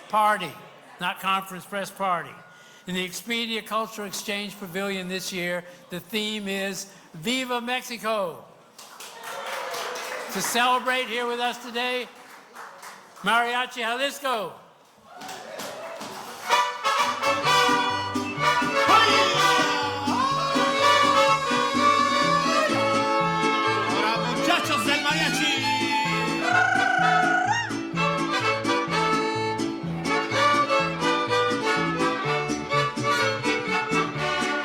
Party, not Conference Press Party. In the Expedia Cultural Exchange Pavilion this year, the theme is Viva Mexico. To celebrate here with us today, Mariachi Jalisco.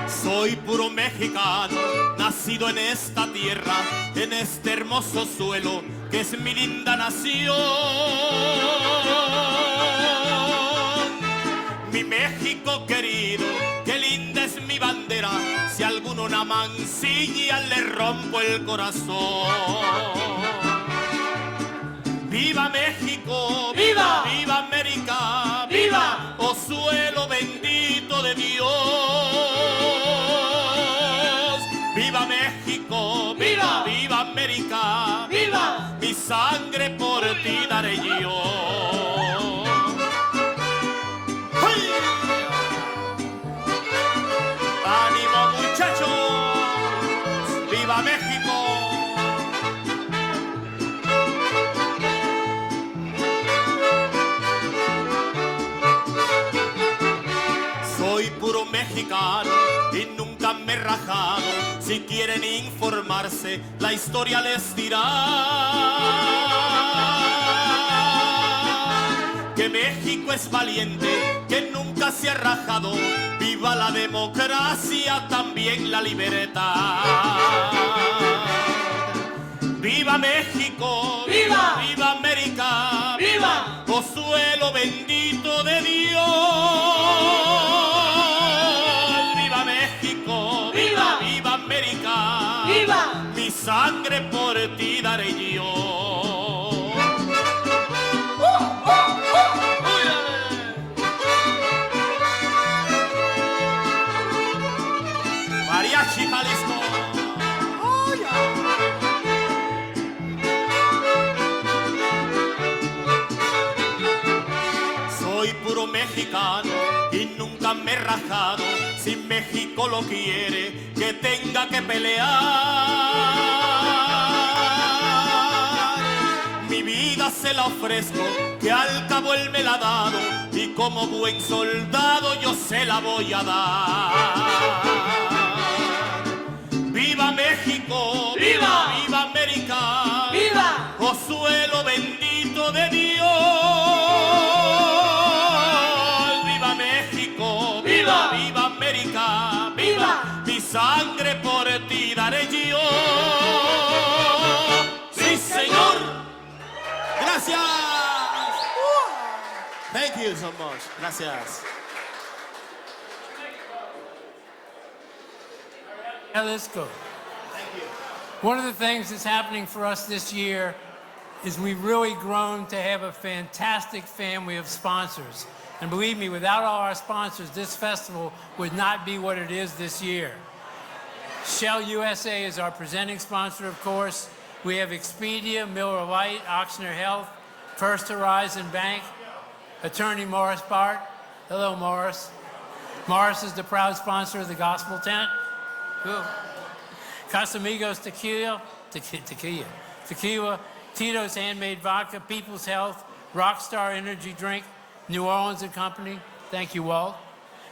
Soy puro mexicano, nacido en esta tierra, en este hermoso suelo que es mi linda nación. Mi México querido, qué linda es mi bandera, si alguno una mancilla le rompo el corazón. ¡Viva México! ¡Viva! ¡Viva América! ¡Viva! ¡Oh suelo bendito de Dios! ¡Viva México! ¡Viva! ¡Viva América! ¡Viva! Mi sangre por ti daré yo. ¡Ay! ¡Ánimo muchachos! ¡Viva México! Soy puro mexicano y nunca me he rajado. Si quieren informarse, la historia les dirá que México es valiente, que nunca se ha rajado. Viva la democracia, también la libertad. ¡Viva México! ¡Viva! ¡Viva América! ¡Viva! ¡Oh suelo bendito de Dios! ¡Viva México! ¡Viva! ¡Viva América! ¡Viva! Mi sangre por ti daré yo. Mariachi Jalisco. Soy puro mexicano y nunca me he rajado. Si México lo quiere, que tenga que pelear. Mi vida se la ofrezco, que al cabo él me la ha dado, y como buen soldado yo se la voy a dar. ¡Viva México! ¡Viva! ¡Viva América! ¡Viva! ¡Oh suelo bendito de Dios! ¡Viva México! ¡Viva! ¡Viva América! ¡Viva! Mi sangre por ti daré yo. ¡Sí, señor! ¡Gracias! Thank you so much. Gracias. Jalisco. One of the things that's happening for us this year is we've really grown to have a fantastic family of sponsors. And believe me, without all our sponsors, this festival would not be what it is this year. Shell USA is our presenting sponsor, of course. We have Expedia, Miller Lite, Ochsner Health, First Horizon Bank, Attorney Morris Bart. Hello, Morris. Morris is the proud sponsor of the Gospel Tent. Cool. Casamigos Tequila, Tito's Handmade Vodka, People's Health, Rockstar Energy Drink, New Orleans and Company, thank you, Walt.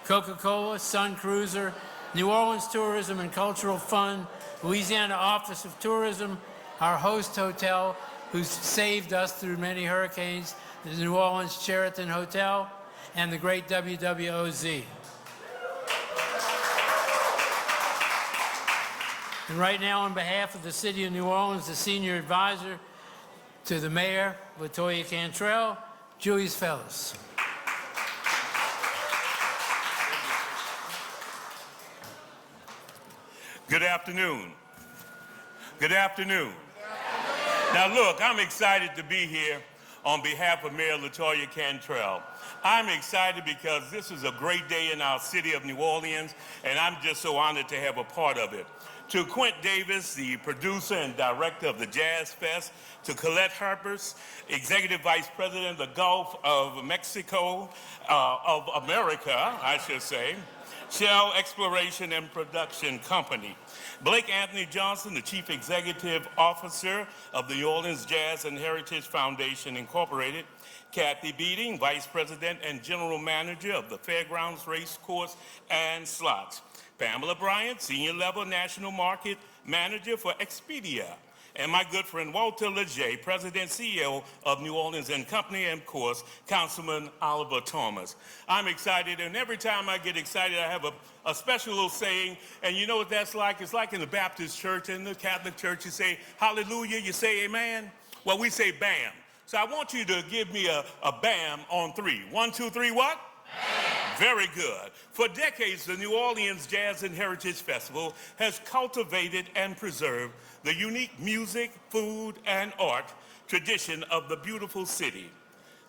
Coca-Cola, Sun Cruiser, New Orleans Tourism and Cultural Fund, Louisiana Office of Tourism, our host hotel, who's saved us through many hurricanes, the New Orleans Sheraton Hotel, and the great WWOZ. And right now, on behalf of the City of New Orleans, the Senior Advisor to the Mayor, Latoya Cantrell, Julius Fellows. Good afternoon. Good afternoon. Now look, I'm excited to be here on behalf of Mayor Latoya Cantrell. I'm excited because this is a great day in our city of New Orleans, and I'm just so honored to have a part of it. to Quint Davis, the producer and director of the Jazz Fest, to Colette Harpers, Executive Vice President of the Gulf of Mexico, of America, I should say, Shell Exploration and Production Company. Blake Anthony Johnson, the Chief Executive Officer of the New Orleans Jazz and Heritage Foundation, Incorporated. Kathy Beating, Vice President and General Manager of the Fairgrounds Race Course and Slots. Pamela Bryant, Senior Level National Market Manager for Expedia. And my good friend Walter Leger, President CEO of New Orleans and Company, and of course, Councilman Oliver Thomas. I'm excited, and every time I get excited, I have a special little saying, and you know what that's like? It's like in the Baptist church and the Catholic church, you say hallelujah, you say amen. Well, we say bam. So I want you to give me a bam on 3. 1, 2, 3, what? Very good. For decades, the New Orleans Jazz and Heritage Festival has cultivated and preserved the unique music, food, and art tradition of the beautiful city,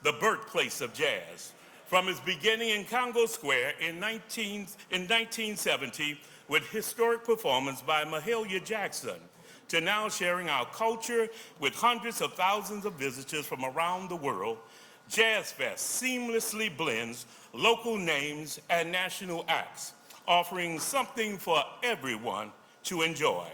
the birthplace of jazz. From its beginning in Congo Square in 1970 with historic performance by Mahalia Jackson, to now sharing our culture with hundreds of thousands of visitors from around the world, Jazz Fest seamlessly blends local names and national acts, offering something for everyone to enjoy.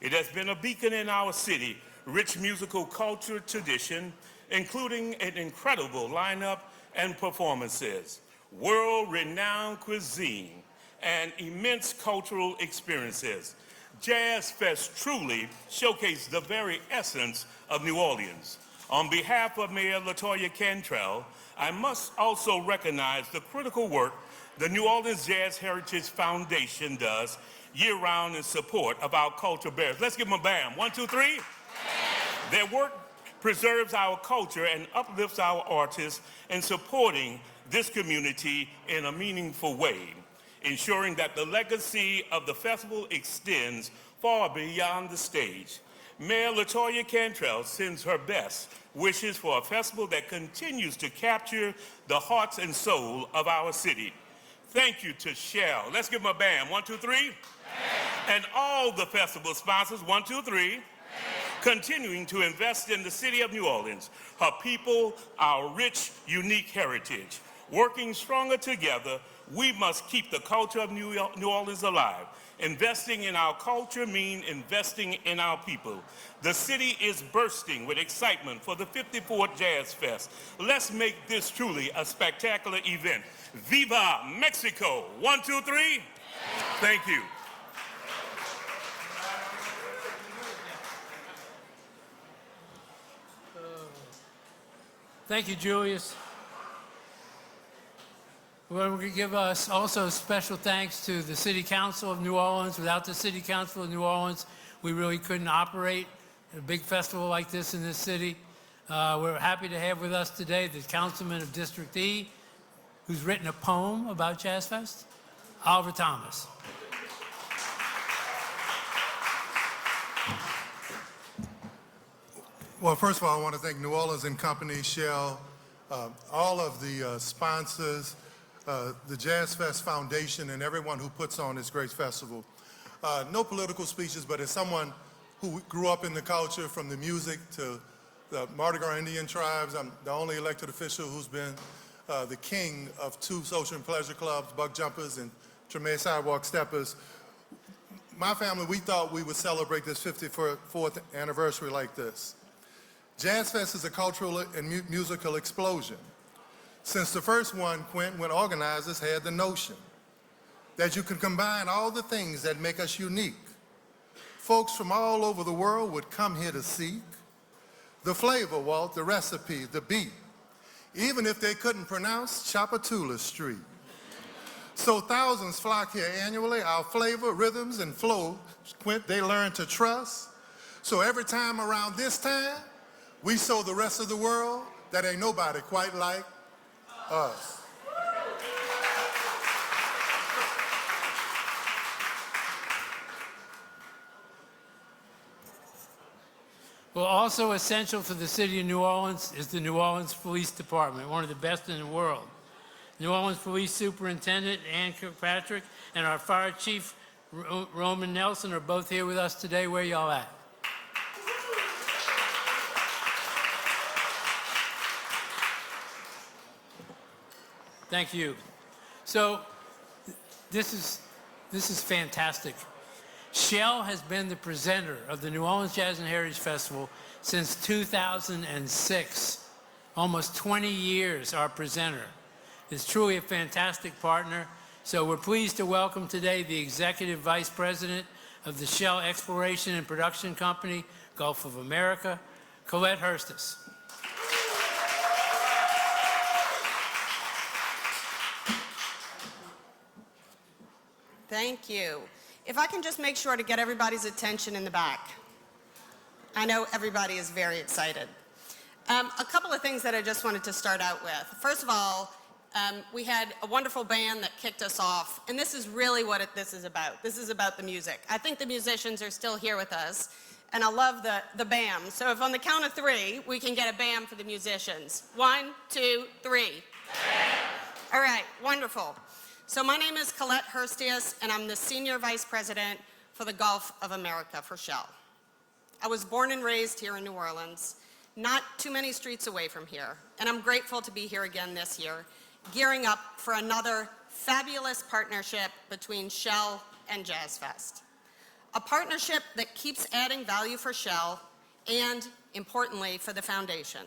It has been a beacon in our city, rich musical culture tradition, including an incredible lineup and performances, world-renowned cuisine, and immense cultural experiences. Jazz Fest truly showcased the very essence of New Orleans. On behalf of Mayor LaToya Cantrell, I must also recognize the critical work the New Orleans Jazz Heritage Foundation does year-round in support of our culture bearers. Let's give them a bam. 1, 2, 3. Their work preserves our culture and uplifts our artists in supporting this community in a meaningful way, ensuring that the legacy of the festival extends far beyond the stage. Mayor LaToya Cantrell sends her best wishes for a festival that continues to capture the hearts and soul of our city. Thank you to Shell. Let's give them a bam. 1, 2, 3. And all the festival sponsors, 1, 2, 3, continuing to invest in the city of New Orleans, her people, our rich, unique heritage. Working stronger together, we must keep the culture of New Orleans alive. Investing in our culture means investing in our people. The city is bursting with excitement for the 54th Jazz Fest. Let's make this truly a spectacular event. Viva Mexico! 1, 2, 3. Thank you. Thank you, Julius. We're going to give us also special thanks to the City Council of New Orleans. Without the City Council of New Orleans, we really couldn't operate a big festival like this in this city. We're happy to have with us today the Councilman of District E, who's written a poem about Jazz Fest, Oliver Thomas. Well, first of all, I want to thank New Orleans and Company, Shell, all of the sponsors, the Jazz Fest Foundation, and everyone who puts on this great festival. No political speeches, but as someone who grew up in the culture, from the music to the Mardi Gras Indian tribes, I'm the only elected official who's been the king of 2 social and pleasure clubs, Buck Jumpers and Treme Sidewalk Steppers. My family, we thought we would celebrate this 54th anniversary like this. Jazz Fest is a cultural and musical explosion. Since the first one, Quint, when organizers had the notion that you can combine all the things that make us unique. Folks from all over the world would come here to seek the flavor, Walt, the recipe, the beat, even if they couldn't pronounce Chapatula Street. So thousands flock here annually. Our flavor, rhythms, and flow, Quint, they learn to trust. So every time around this time, we show the rest of the world that ain't nobody quite like us. Well, also essential for the city of New Orleans is the New Orleans Police Department, one of the best in the world. New Orleans Police Superintendent Ann Kirkpatrick and our Fire Chief Roman Nelson are both here with us today. Where y'all at? Thank you. So this is fantastic. Shell has been the presenter of the New Orleans Jazz and Heritage Festival since 2006. Almost 20 years, our presenter. It's truly a fantastic partner. So we're pleased to welcome today the Executive Vice President of the Shell Exploration and Production Company, Gulf of America, Colette Hurstis. Thank you. If I can just make sure to get everybody's attention in the back. I know everybody is very excited. A couple of things that I just wanted to start out with. First of all, we had a wonderful band that kicked us off, and this is really what this is about. This is about the music. I think the musicians are still here with us, and I love the BAM. So if on the count of 3, we can get a BAM for the musicians. 1, 2, 3. BAM! All right, wonderful. So my name is Colette Hurstis, and I'm the Senior Vice President for the Gulf of America for Shell. I was born and raised here in New Orleans, not too many streets away from here, and I'm grateful to be here again this year, gearing up for another fabulous partnership between Shell and Jazz Fest. A partnership that keeps adding value for Shell and, importantly, for the foundation.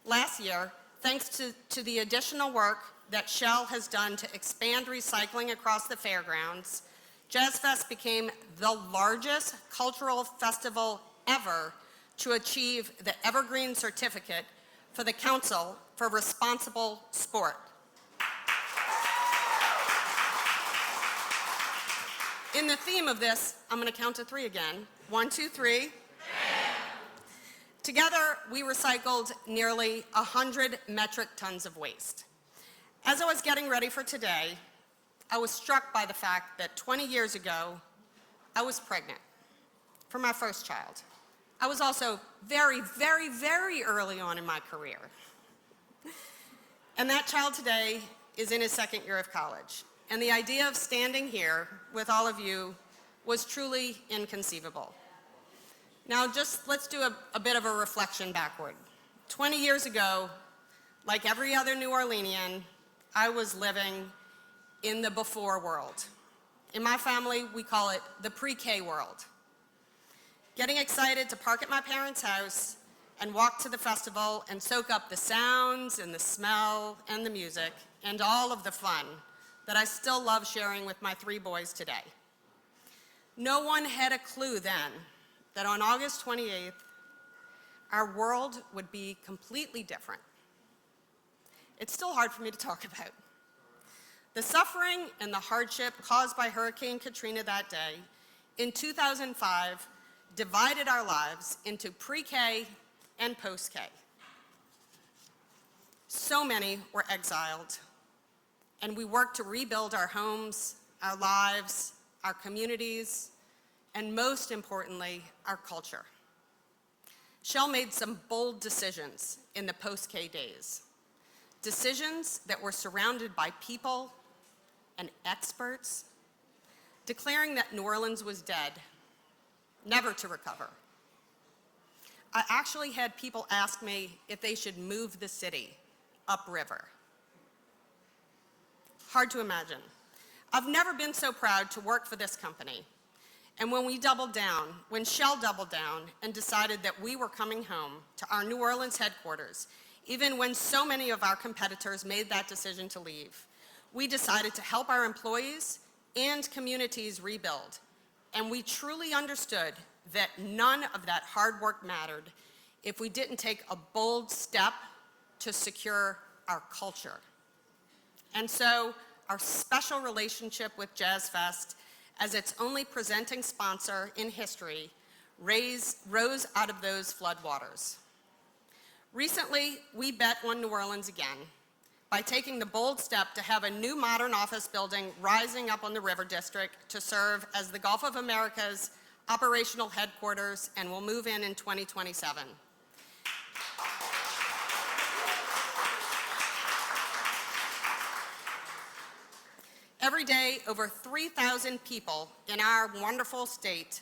Last year, thanks to the additional work that Shell has done to expand recycling across the fairgrounds, Jazz Fest became the largest cultural festival ever to achieve the Evergreen Certificate for the Council for Responsible Sport. In the theme of this, I'm going to count to 3 again. 1, 2, 3. Together, we recycled nearly 100 metric tons of waste. As I was getting ready for today, I was struck by the fact that 20 years ago, I was pregnant for my first child. I was also very, very, very early on in my career. And that child today is in his 2nd year of college. And the idea of standing here with all of you was truly inconceivable. Now, let's do a bit of a reflection backward. 20 years ago, like every other New Orleanian, I was living in the before world. In my family, we call it the pre-K world. Getting excited to park at my parents' house and walk to the festival and soak up the sounds and the smell and the music and all of the fun that I still love sharing with my 3 boys today. No one had a clue then that on August 28th, our world would be completely different. It's still hard for me to talk about. The suffering and the hardship caused by Hurricane Katrina that day in 2005 divided our lives into pre-K and post-K. So many were exiled, and we worked to rebuild our homes, our lives, our communities, and most importantly, our culture. Shell made some bold decisions in the post-K days. Decisions that were surrounded by people and experts, declaring that New Orleans was dead, never to recover. I actually had people ask me if they should move the city upriver. Hard to imagine. I've never been so proud to work for this company. And when we doubled down, when Shell doubled down and decided that we were coming home to our New Orleans headquarters, even when so many of our competitors made that decision to leave, we decided to help our employees and communities rebuild. And we truly understood that none of that hard work mattered if we didn't take a bold step to secure our culture. And so our special relationship with Jazz Fest, as its only presenting sponsor in history, rose out of those floodwaters. Recently, we bet on New Orleans again by taking the bold step to have a new modern office building rising up on the River District to serve as the Gulf of America's operational headquarters, and will move in 2027. Every day, over 3,000 people in our wonderful state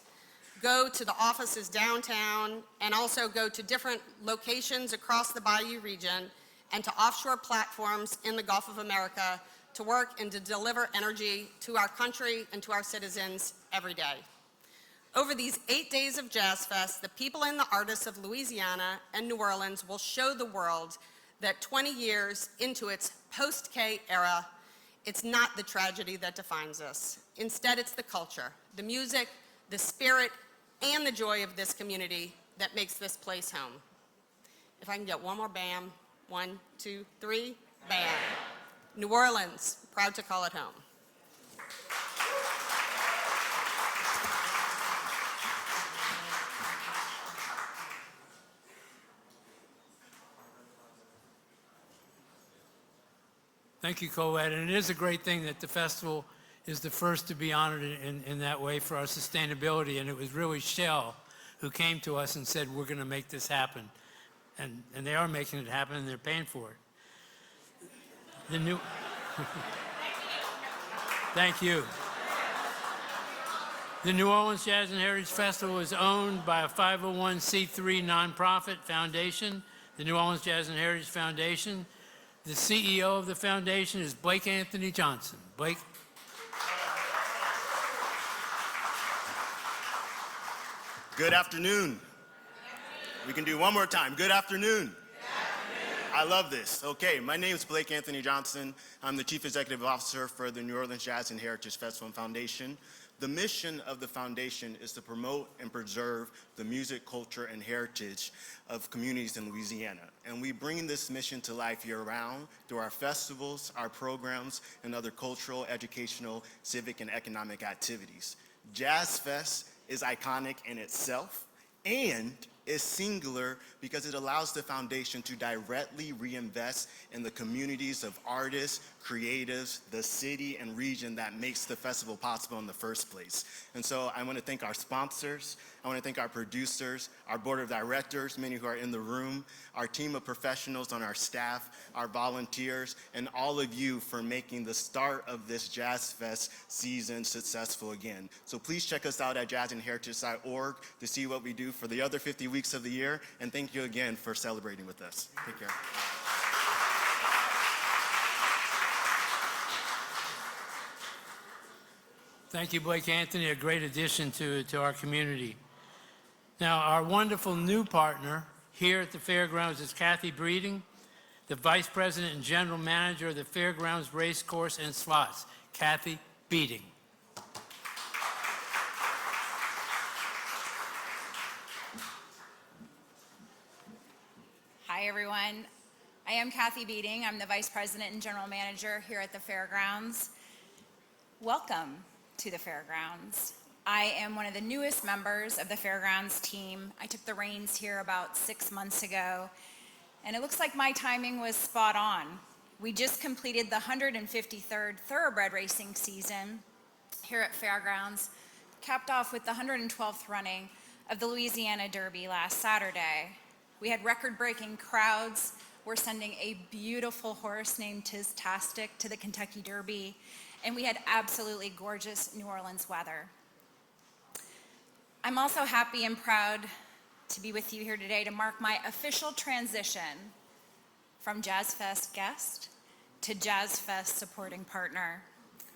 go to the offices downtown and also go to different locations across the Bayou region and to offshore platforms in the Gulf of America to work and to deliver energy to our country and to our citizens every day. Over these 8 days of Jazz Fest, the people and the artists of Louisiana and New Orleans will show the world that 20 years into its post-K era, it's not the tragedy that defines us. Instead, it's the culture, the music, the spirit, and the joy of this community that makes this place home. If I can get one more bam. 1, 2, 3, bam. New Orleans, proud to call it home. Thank you, Colette. And it is a great thing that the festival is the first to be honored in that way for our sustainability. And it was really Shell who came to us and said, we're going to make this happen. And they are making it happen, and they're paying for it. The new... Thank you. The New Orleans Jazz and Heritage Festival is owned by a 501c3 nonprofit foundation, the New Orleans Jazz and Heritage Foundation. The CEO of the foundation is Blake Anthony Johnson. Blake. Good afternoon. We can do one more time. Good afternoon. I love this. Okay, my name is Blake Anthony Johnson. I'm the Chief Executive Officer for the New Orleans Jazz and Heritage Festival and Foundation. The mission of the foundation is to promote and preserve the music, culture, and heritage of communities in Louisiana. And we bring this mission to life year-round through our festivals, our programs, and other cultural, educational, civic, and economic activities. Jazz Fest is iconic in itself and is singular because it allows the foundation to directly reinvest in the communities of artists, creatives, the city and region that makes the festival possible in the first place. And so I want to thank our sponsors, I want to thank our producers, our board of directors, many who are in the room, our team of professionals on our staff, our volunteers, and all of you for making the start of this Jazz Fest season successful again. So please check us out at jazzandheritage.org to see what we do for the other 50 weeks of the year, and thank you again for celebrating with us. Take care. Thank you, Blake Anthony, a great addition to our community. Now, our wonderful new partner here at the Fairgrounds is Kathy Breeding, the Vice President and General Manager of the Fairgrounds Race Course and Slots. Kathy Breeding. Hi, everyone. I am Kathy Beating. I'm the Vice President and General Manager here at the Fairgrounds. Welcome to the Fairgrounds. I am one of the newest members of the Fairgrounds team. I took the reins here about 6 months ago, and it looks like my timing was spot on. We just completed the 153rd thoroughbred racing season here at Fairgrounds, capped off with the 112th running of the Louisiana Derby last Saturday. We had record-breaking crowds. We're sending a beautiful horse named Tiztastic to the Kentucky Derby, and we had absolutely gorgeous New Orleans weather. I'm also happy and proud to be with you here today to mark my official transition from Jazz Fest guest to Jazz Fest supporting partner.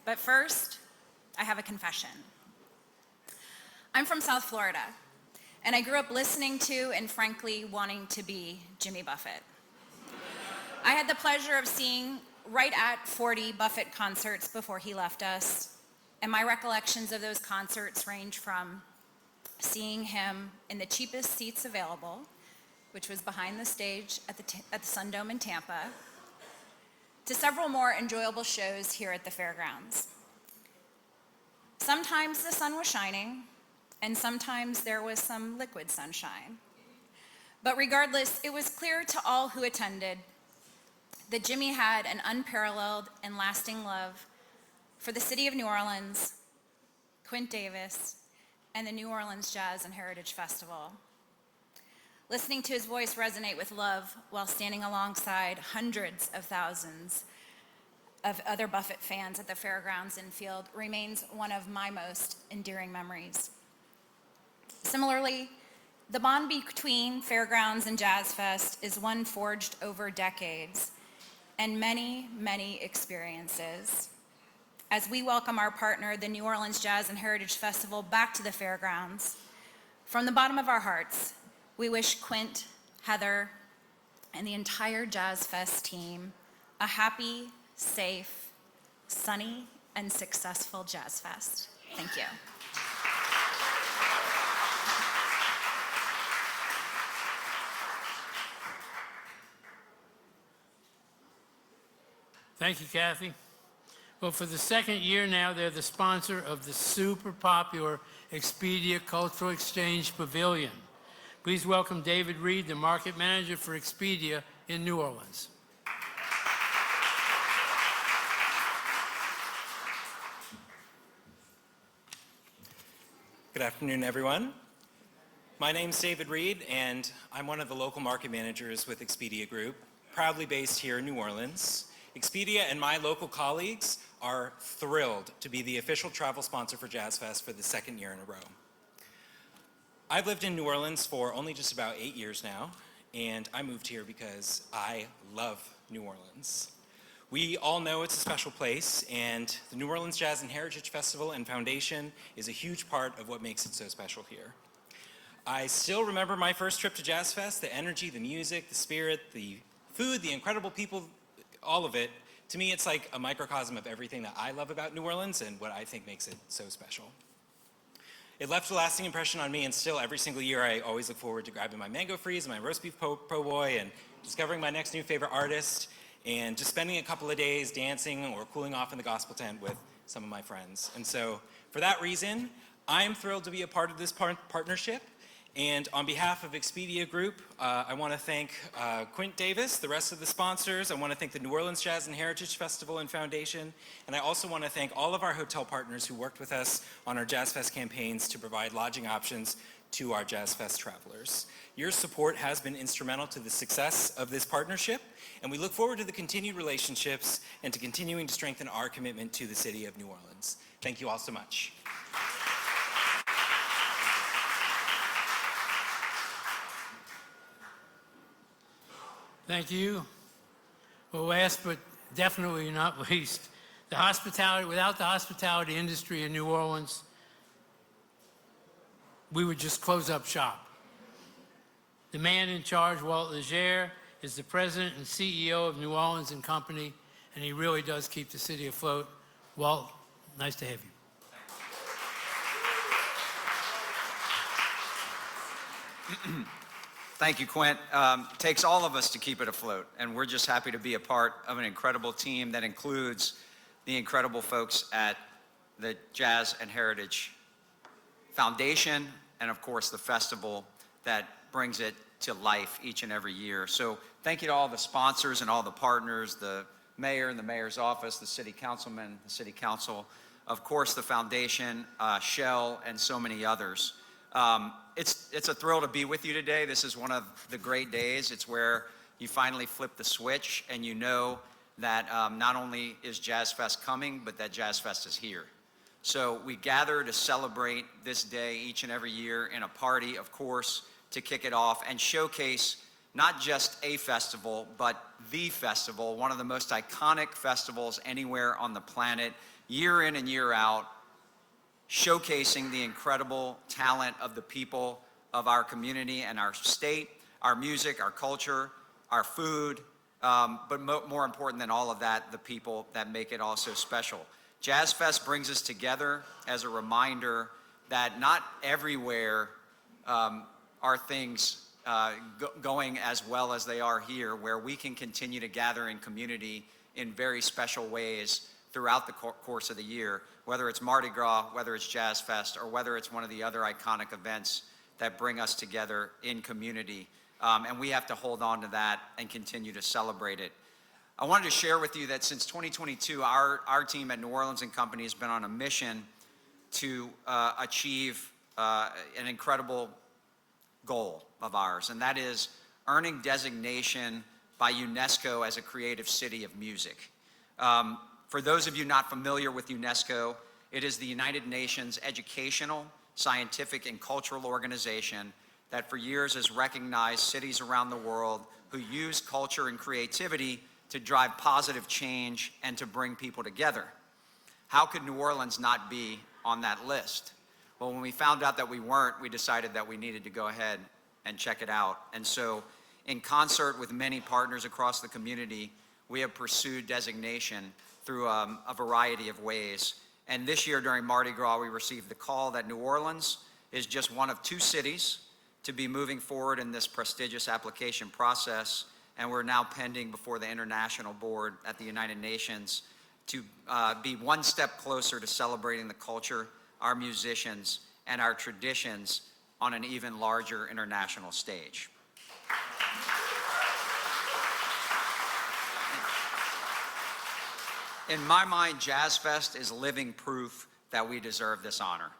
But first, I have a confession. I'm from South Florida, and I grew up listening to and frankly wanting to be Jimmy Buffett. I had the pleasure of seeing right at 40 Buffett concerts before he left us, and my recollections of those concerts range from seeing him in the cheapest seats available, which was behind the stage at the Sundome in Tampa, to several more enjoyable shows here at the Fairgrounds. Sometimes the sun was shining, and sometimes there was some liquid sunshine. But regardless, it was clear to all who attended that Jimmy had an unparalleled and lasting love for the city of New Orleans, Quint Davis, and the New Orleans Jazz and Heritage Festival. Listening to his voice resonate with love while standing alongside hundreds of thousands of other Buffett fans at the fairgrounds infield remains one of my most endearing memories. Similarly, the bond between fairgrounds and Jazz Fest is one forged over decades and many, many experiences. As we welcome our partner, the New Orleans Jazz and Heritage Festival, back to the fairgrounds, from the bottom of our hearts, we wish Quint, Heather, and the entire Jazz Fest team a happy, safe, sunny, and successful Jazz Fest. Thank you. Thank you, Kathy. Well, for the second year now, they're the sponsor of the super popular Expedia Cultural Exchange Pavilion. Please welcome David Reed, the market manager for Expedia in New Orleans. Good afternoon, everyone. My name's David Reed, and I'm one of the local market managers with Expedia Group, proudly based here in New Orleans. Expedia and my local colleagues are thrilled to be the official travel sponsor for Jazz Fest for the second year in a row. I've lived in New Orleans for only just about 8 years now, and I moved here because I love New Orleans. We all know it's a special place, and the New Orleans Jazz and Heritage Festival and Foundation is a huge part of what makes it so special here. I still remember my first trip to Jazz Fest, the energy, the music, the spirit, the food, the incredible people, all of it. To me, it's like a microcosm of everything that I love about New Orleans and what I think makes it so special. It left a lasting impression on me, and still every single year I always look forward to grabbing my mango freeze and my roast beef po' boy and discovering my next new favorite artist and just spending a couple of days dancing or cooling off in the gospel tent with some of my friends. And so for that reason, I'm thrilled to be a part of this partnership. And on behalf of Expedia Group, I want to thank Quint Davis, the rest of the sponsors. I want to thank the New Orleans Jazz and Heritage Festival and Foundation. And I also want to thank all of our hotel partners who worked with us on our Jazz Fest campaigns to provide lodging options to our Jazz Fest travelers. Your support has been instrumental to the success of this partnership, and we look forward to the continued relationships and to continuing to strengthen our commitment to the city of New Orleans. Thank you all so much. Thank you. Well, last but definitely not least, the hospitality, without the hospitality industry in New Orleans, we would just close up shop. The man in charge, Walt Legere, is the president and CEO of New Orleans and Company, and he really does keep the city afloat. Walt, nice to have you. Thank you, Quint. Takes all of us to keep it afloat, and we're just happy to be a part of an incredible team that includes the incredible folks at the Jazz and Heritage Foundation, and of course the festival that brings it to life each and every year. So thank you to all the sponsors and all the partners, the mayor and the mayor's office, the city councilman, the city council, of course the foundation, Shell, and so many others. It's a thrill to be with you today. This is one of the great days. It's where you finally flip the switch and you know that not only is Jazz Fest coming, but that Jazz Fest is here. So we gather to celebrate this day each and every year in a party, of course, to kick it off and showcase not just a festival, but the festival, one of the most iconic festivals anywhere on the planet, year in and year out, showcasing the incredible talent of the people of our community and our state, our music, our culture, our food, but more important than all of that, the people that make it all so special. Jazz Fest brings us together as a reminder that not everywhere are things going as well as they are here, where we can continue to gather in community in very special ways throughout the course of the year, whether it's Mardi Gras, whether it's Jazz Fest, or whether it's one of the other iconic events that bring us together in community. And we have to hold on to that and continue to celebrate it. I wanted to share with you that since 2022, our team at New Orleans and Company has been on a mission to achieve an incredible goal of ours, and that is earning designation by UNESCO as a creative city of music. For those of you not familiar with UNESCO, it is the United Nations educational, scientific, and cultural organization that for years has recognized cities around the world who use culture and creativity to drive positive change and to bring people together. How could New Orleans not be on that list? Well, when we found out that we weren't, we decided that we needed to go ahead and check it out. And so, in concert with many partners across the community, we have pursued designation through a variety of ways. And this year during Mardi Gras, we received the call that New Orleans is just one of 2 cities to be moving forward in this prestigious application process. And we're now pending before the International Board at the United Nations to be one step closer to celebrating the culture, our musicians, and our traditions on an even larger international stage. In my mind, Jazz Fest is living proof that we deserve this honor.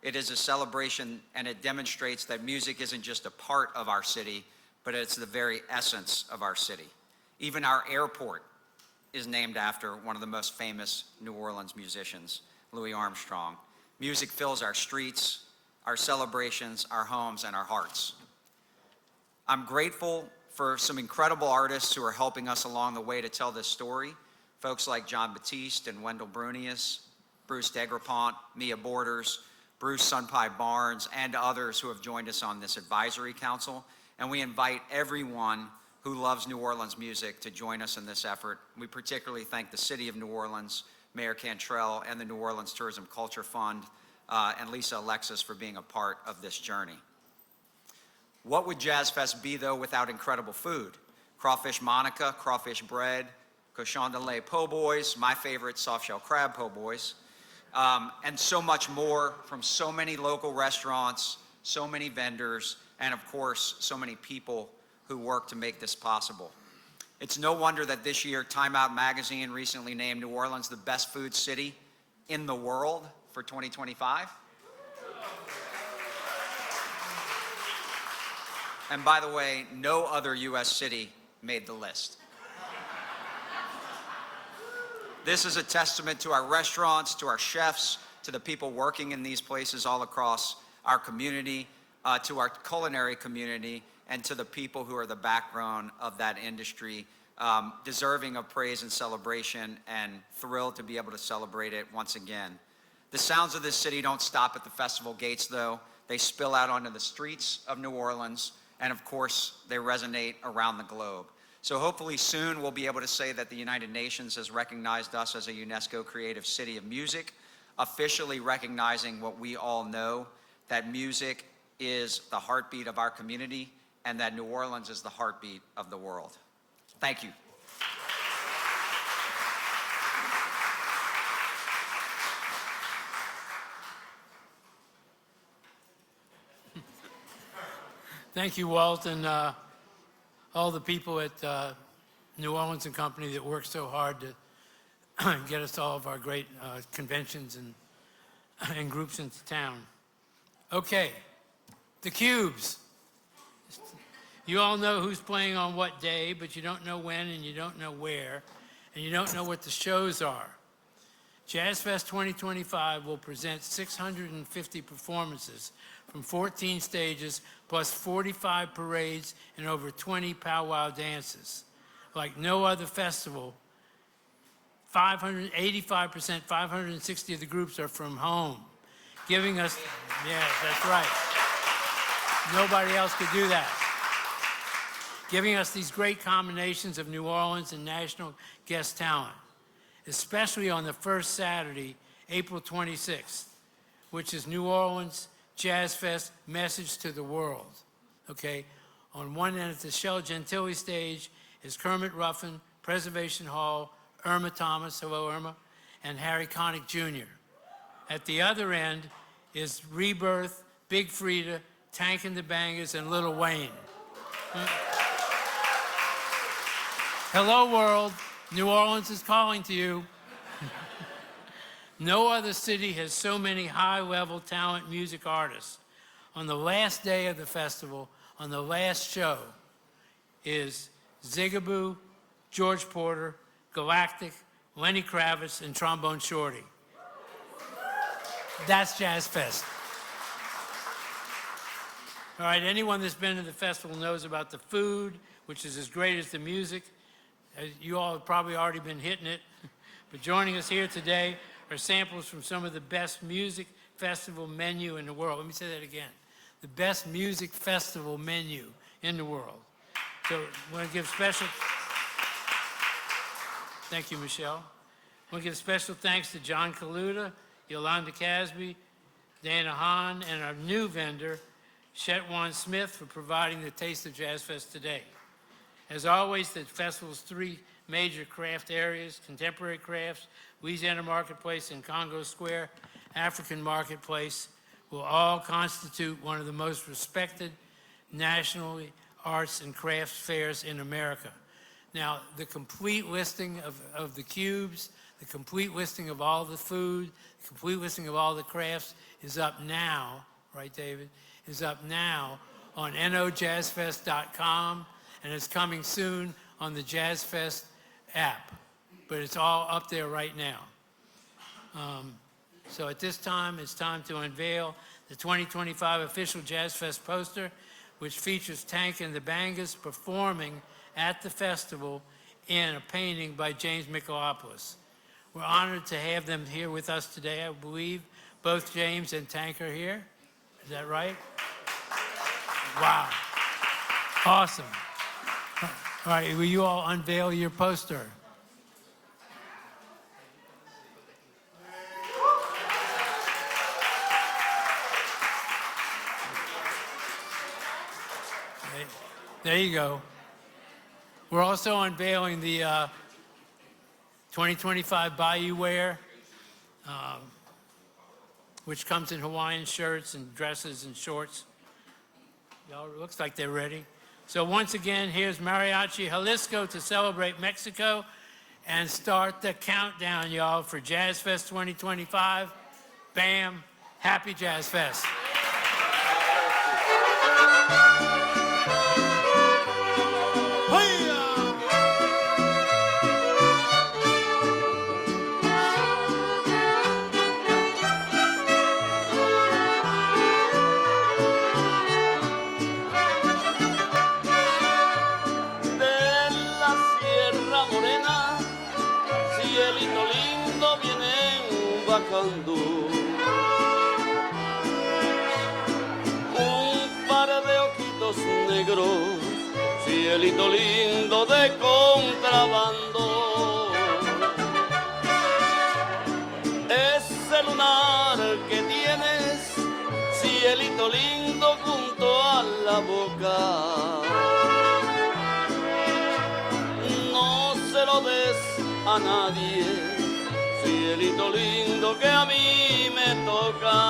It is a celebration, and it demonstrates that music isn't just a part of our city, but it's the very essence of our city. Even our airport is named after one of the most famous New Orleans musicians, Louis Armstrong. Music fills our streets, our celebrations, our homes, and our hearts. I'm grateful for some incredible artists who are helping us along the way to tell this story. Folks like John Batiste and Wendell Brunius, Bruce Degrapont, Mia Borders, Bruce Sunpai Barnes, and others who have joined us on this advisory council. And we invite everyone who loves New Orleans music to join us in this effort. We particularly thank the City of New Orleans, Mayor Cantrell, and the New Orleans Tourism Culture Fund, and Lisa Alexis for being a part of this journey. What would Jazz Fest be, though, without incredible food? Crawfish Monica, crawfish bread, cochon de lait po' boys, my favorite soft-shell crab po' boys, and so much more from so many local restaurants, so many vendors, and of course, so many people who work to make this possible. It's no wonder that this year, Time Out Magazine recently named New Orleans the best food city in the world for 2025. And by the way, no other U.S. city made the list. This is a testament to our restaurants, to our chefs, to the people working in these places all across our community, to our culinary community, and to the people who are the backbone of that industry, deserving of praise and celebration, and thrilled to be able to celebrate it once again. The sounds of this city don't stop at the festival gates, though. They spill out onto the streets of New Orleans, and of course, they resonate around the globe. So hopefully soon we'll be able to say that the United Nations has recognized us as a UNESCO Creative City of Music, officially recognizing what we all know, that music is the heartbeat of our community and that New Orleans is the heartbeat of the world. Thank you. Thank you, Walt, and all the people at New Orleans and Company that work so hard to get us all of our great conventions and groups into town. Okay, the Cubes. You all know who's playing on what day, but you don't know when, and you don't know where, and you don't know what the shows are. Jazz Fest 2025 will present 650 performances from 14 stages, plus 45 parades and over 20 powwow dances. Like no other festival, 85%, 560 of the groups are from home, giving us, yes, that's right. Nobody else could do that. Giving us these great combinations of New Orleans and national guest talent, especially on the first Saturday, April 26th, which is New Orleans Jazz Fest Message to the World. Okay, on one end at the Shell Gentili stage is Kermit Ruffin, Preservation Hall, Irma Thomas, hello Irma, and Harry Connick Jr. At the other end is Rebirth, Big Frida, Tank and the Bangers, and Lil Wayne. Hello world, New Orleans is calling to you. No other city has so many high-level talent music artists. On the last day of the festival, on the last show, is Zigaboo, George Porter, Galactic, Lenny Kravitz, and Trombone Shorty. That's Jazz Fest. All right, anyone that's been to the festival knows about the food, which is as great as the music. You all have probably already been hitting it. But joining us here today are samples from some of the best music festival menu in the world. Let me say that again. The best music festival menu in the world. So I want to give special, thank you, Michelle. I want to give special thanks to John Kaluta, Yolanda Casby, Dana Hahn, and our new vendor, Shetwan Smith, for providing the Taste of Jazz Fest today. As always, the festival's three major craft areas, Contemporary Crafts, Louisiana Marketplace, and Congo Square African Marketplace, will all constitute one of the most respected national arts and crafts fairs in America. Now, the complete listing of the cubes, the complete listing of all the food, the complete listing of all the crafts is up now, right, David? Is up now on nojazzfest.com, and it's coming soon on the Jazz Fest app. But it's all up there right now. So at this time, it's time to unveil the 2025 official Jazz Fest poster, which features Tank and the Bangas performing at the festival in a painting by James Michalopoulos. We're honored to have them here with us today. I believe both James and Tank are here. Is that right? Wow. Awesome. All right, will you all unveil your poster? There you go. We're also unveiling the 2025 Bayou Wear, which comes in Hawaiian shirts and dresses and shorts. Y'all, it looks like they're ready. So once again, here's Mariachi Jalisco to celebrate Mexico and start the countdown, y'all, for Jazz Fest 2025. Bam, happy Jazz Fest. Un par de ojitos negros, cielito lindo de contrabando. Ese lunar que tienes, cielito lindo junto a la boca. No se lo des a nadie, cielito lindo que a mí me toca.